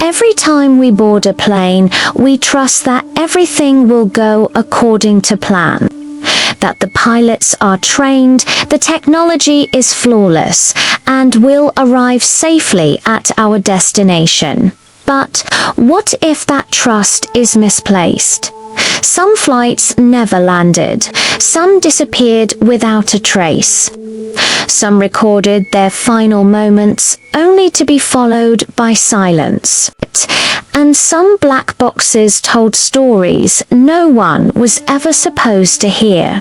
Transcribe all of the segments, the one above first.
Every time we board a plane, we trust that everything will go according to plan, that the pilots are trained, the technology is flawless, and will arrive safely at our destination. But what if that trust is misplaced? Some flights never landed, some disappeared without a trace. Some recorded their final moments only to be followed by silence. And some black boxes told stories no one was ever supposed to hear.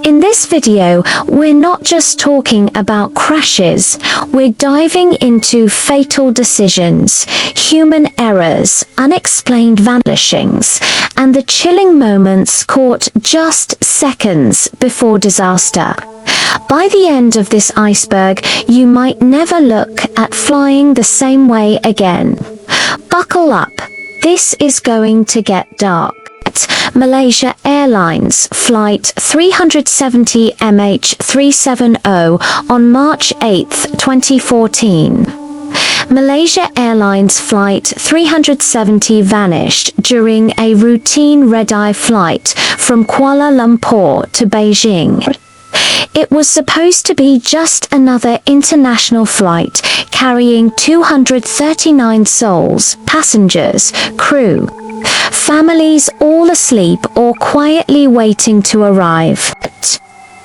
In this video, we're not just talking about crashes, we're diving into fatal decisions, human errors, unexplained vanishings, and the chilling moments caught just seconds before disaster. By the end of this iceberg, you might never look at flying the same way again. Buckle up, this is going to get dark. Malaysia Airlines Flight 370 MH370 on March 8, 2014. Malaysia Airlines Flight 370 vanished during a routine red-eye flight from Kuala Lumpur to Beijing. It was supposed to be just another international flight carrying 239 souls, passengers, crew, families all asleep or quietly waiting to arrive.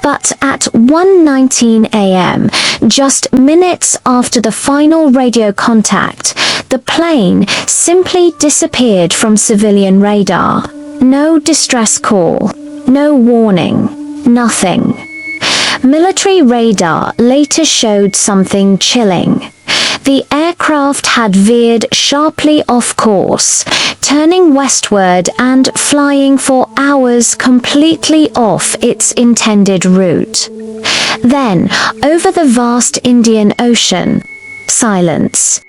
But at 1:19 a.m., just minutes after the final radio contact, the plane simply disappeared from civilian radar. No distress call, no warning, nothing. Military radar later showed something chilling. The aircraft had veered sharply off course, turning westward and flying for hours completely off its intended route. Then, over the vast Indian Ocean, silence.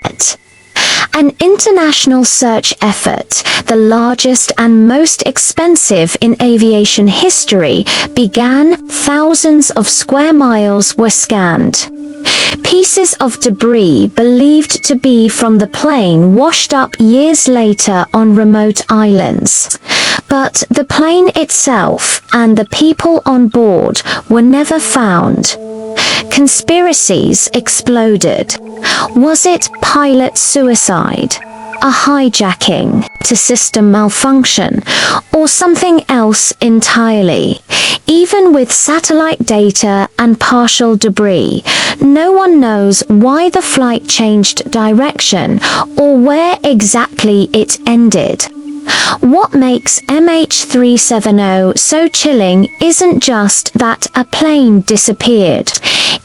An international search effort, the largest and most expensive in aviation history, began. Thousands of square miles were scanned. Pieces of debris believed to be from the plane washed up years later on remote islands. But the plane itself and the people on board were never found. Conspiracies exploded. Was it pilot suicide, a hijacking, to system malfunction, or something else entirely? Even with satellite data and partial debris, no one knows why the flight changed direction or where exactly it ended. What makes MH370 so chilling isn't just that a plane disappeared.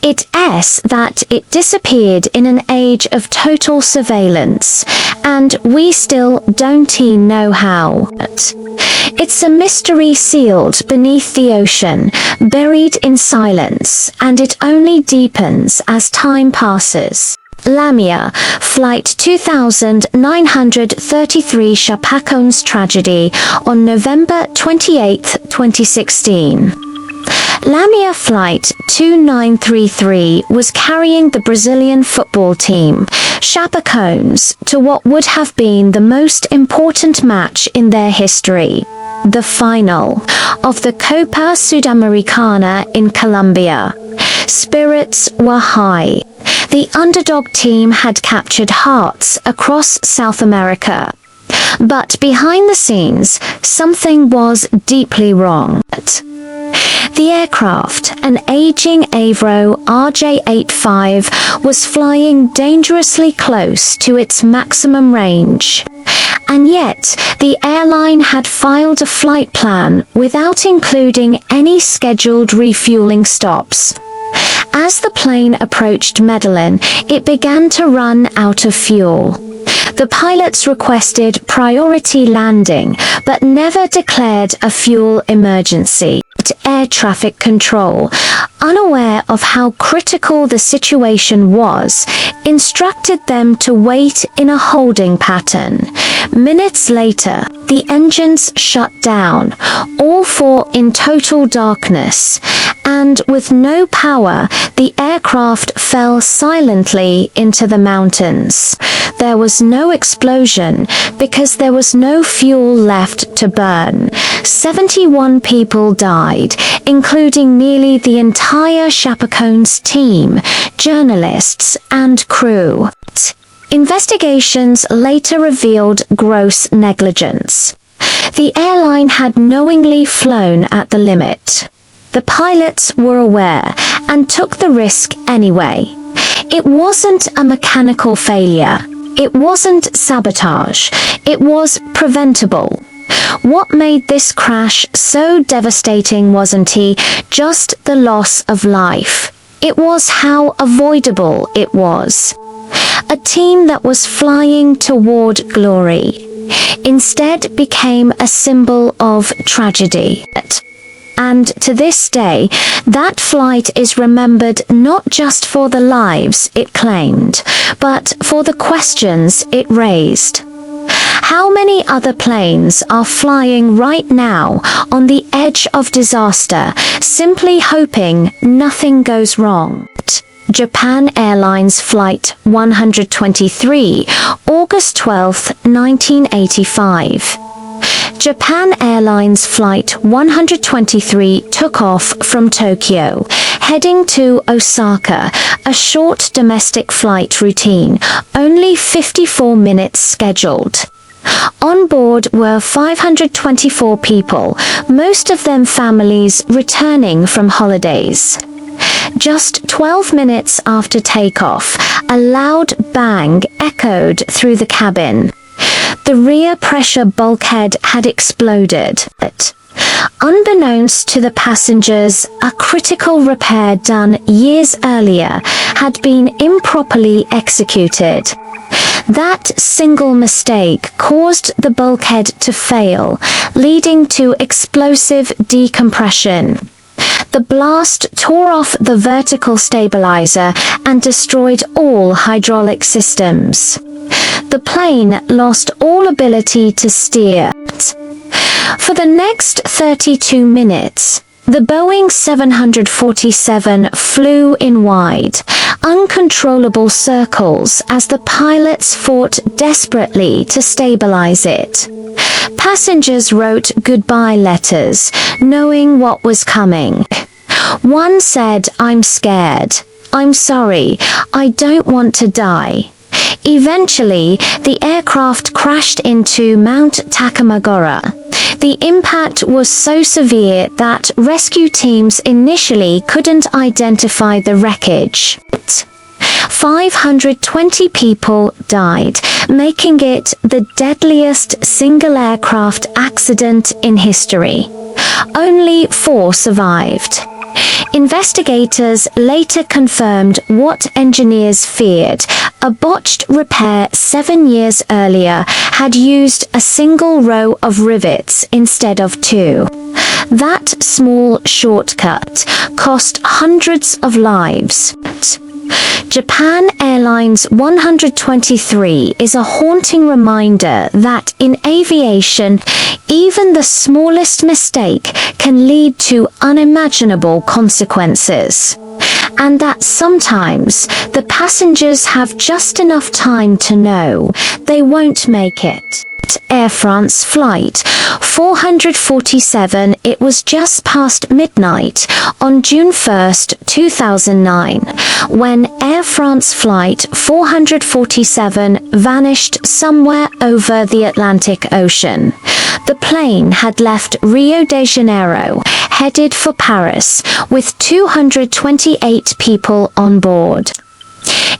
It's that it disappeared in an age of total surveillance, and we still don't know how. It's a mystery sealed beneath the ocean, buried in silence, and it only deepens as time passes. Lamia Flight 2933 Chapacones tragedy on November 28, 2016. Lamia Flight 2933 was carrying the Brazilian football team, Chapacones, to what would have been the most important match in their history, the final of the Copa Sudamericana in Colombia. Spirits were high. The underdog team had captured hearts across South America. But behind the scenes, something was deeply wrong. The aircraft, an aging Avro RJ-85, was flying dangerously close to its maximum range. And yet, the airline had filed a flight plan without including any scheduled refueling stops. As the plane approached Medellin, it began to run out of fuel. The pilots requested priority landing, but never declared a fuel emergency. Air traffic control, unaware of how critical the situation was, instructed them to wait in a holding pattern. Minutes later, the engines shut down, all four in total darkness, and with no power, the aircraft fell silently into the mountains. There was no explosion because there was no fuel left to burn. 71 people died, including nearly the entire Chapecone's team, journalists, and crew. Investigations later revealed gross negligence. The airline had knowingly flown at the limit. The pilots were aware and took the risk anyway. It wasn't a mechanical failure. It wasn't sabotage. It was preventable. What made this crash so devastating wasn't just the loss of life. It was how avoidable it was. A team that was flying toward glory instead became a symbol of tragedy. And to this day, that flight is remembered not just for the lives it claimed, but for the questions it raised. How many other planes are flying right now on the edge of disaster, simply hoping nothing goes wrong? Japan Airlines Flight 123, August 12, 1985. Japan Airlines Flight 123 took off from Tokyo, heading to Osaka, a short domestic flight routine, only 54 minutes scheduled. On board were 524 people, most of them families returning from holidays. Just 12 minutes after takeoff, a loud bang echoed through the cabin. The rear pressure bulkhead had exploded. Unbeknownst to the passengers, a critical repair done years earlier had been improperly executed. That single mistake caused the bulkhead to fail, leading to explosive decompression. The blast tore off the vertical stabilizer and destroyed all hydraulic systems. The plane lost all ability to steer. For the next 32 minutes, the Boeing 747 flew in wide, uncontrollable circles as the pilots fought desperately to stabilize it. Passengers wrote goodbye letters, knowing what was coming. One said, "I'm scared. I'm sorry. I don't want to die." Eventually, the aircraft crashed into Mount Takamagora. The impact was so severe that rescue teams initially couldn't identify the wreckage. 520 people died, making it the deadliest single aircraft accident in history. Only 4 survived. Investigators later confirmed what engineers feared. A botched repair 7 years earlier had used a single row of rivets instead of 2. That small shortcut cost hundreds of lives. Japan Airlines 123 is a haunting reminder that in aviation, even the smallest mistake can lead to unimaginable consequences. And that sometimes the passengers have just enough time to know they won't make it. Air France Flight 447, it was just past midnight on June 1st, 2009, when Air France Flight 447 vanished somewhere over the Atlantic Ocean. The plane had left Rio de Janeiro, headed for Paris, with 228 people on board.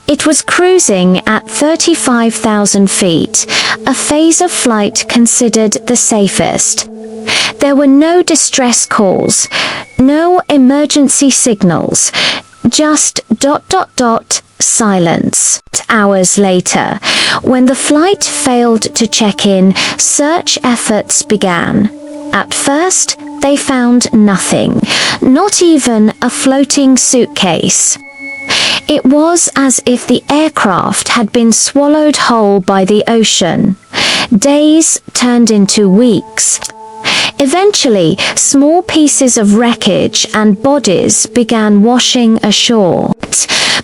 It was cruising at 35,000 feet, a phase of flight considered the safest. There were no distress calls, no emergency signals, just ... silence. Hours later, when the flight failed to check in, search efforts began. At first, they found nothing, not even a floating suitcase. It was as if the aircraft had been swallowed whole by the ocean. Days turned into weeks. Eventually, small pieces of wreckage and bodies began washing ashore.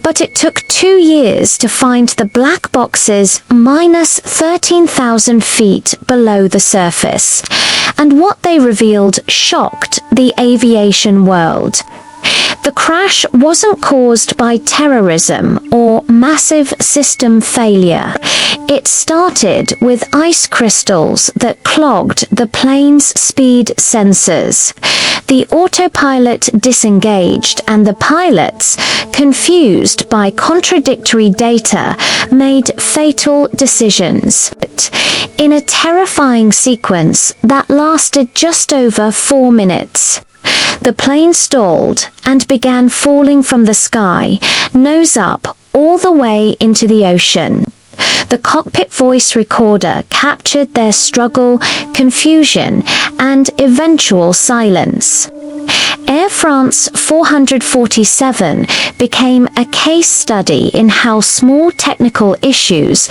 But it took 2 years to find the black boxes minus 13,000 feet below the surface. And what they revealed shocked the aviation world. The crash wasn't caused by terrorism or massive system failure. It started with ice crystals that clogged the plane's speed sensors. The autopilot disengaged, and the pilots, confused by contradictory data, made fatal decisions. In a terrifying sequence that lasted just over 4 minutes. The plane stalled and began falling from the sky, nose up, all the way into the ocean. The cockpit voice recorder captured their struggle, confusion, and eventual silence. Air France 447 became a case study in how small technical issues,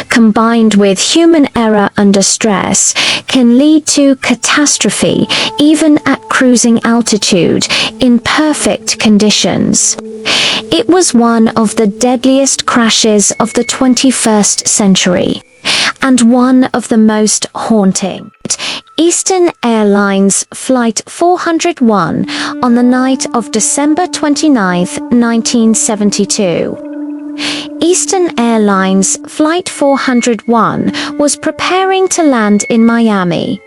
combined with human error under stress, can lead to catastrophe even at cruising altitude in perfect conditions. It was one of the deadliest crashes of the 21st century, and one of the most haunting. Eastern Airlines Flight 401 on the night of December 29, 1972. Eastern Airlines Flight 401 was preparing to land in Miami.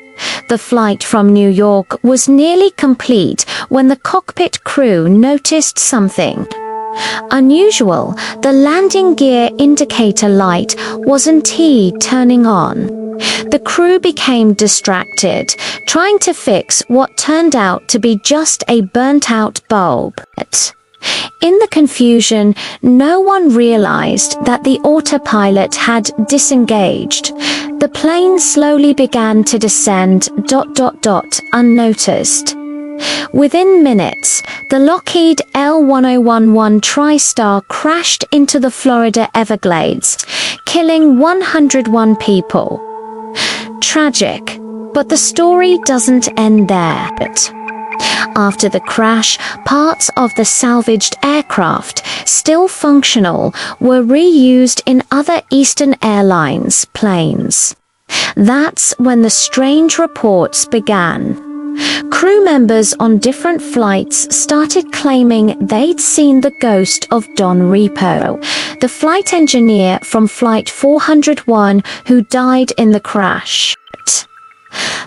The flight from New York was nearly complete when the cockpit crew noticed something unusual. The landing gear indicator light wasn't turning on. The crew became distracted, trying to fix what turned out to be just a burnt-out bulb. In the confusion, no one realized that the autopilot had disengaged. The plane slowly began to descend, unnoticed. Within minutes, the Lockheed L-1011 TriStar crashed into the Florida Everglades, killing 101 people. Tragic, but the story doesn't end there. After the crash, parts of the salvaged aircraft, still functional, were reused in other Eastern Airlines planes. That's when the strange reports began. Crew members on different flights started claiming they'd seen the ghost of Don Repo, the flight engineer from Flight 401 who died in the crash.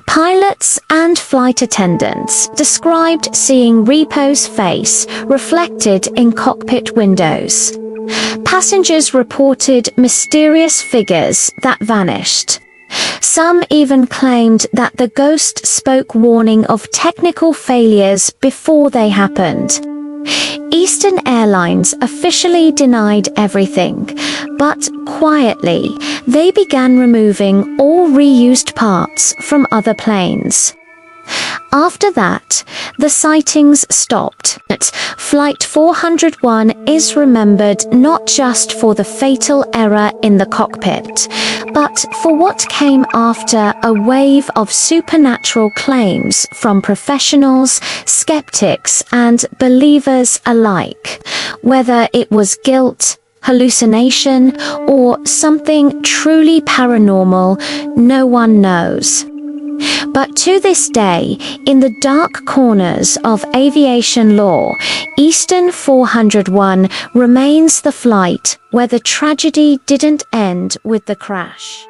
Pilots and flight attendants described seeing Repo's face reflected in cockpit windows. Passengers reported mysterious figures that vanished. Some even claimed that the ghost spoke warning of technical failures before they happened. Eastern Airlines officially denied everything, but quietly, they began removing all reused parts from other planes. After that, the sightings stopped. Flight 401 is remembered not just for the fatal error in the cockpit, but for what came after a wave of supernatural claims from professionals, skeptics, and believers alike. Whether it was guilt, hallucination, or something truly paranormal, no one knows. But to this day, in the dark corners of aviation lore, Eastern 401 remains the flight where the tragedy didn't end with the crash.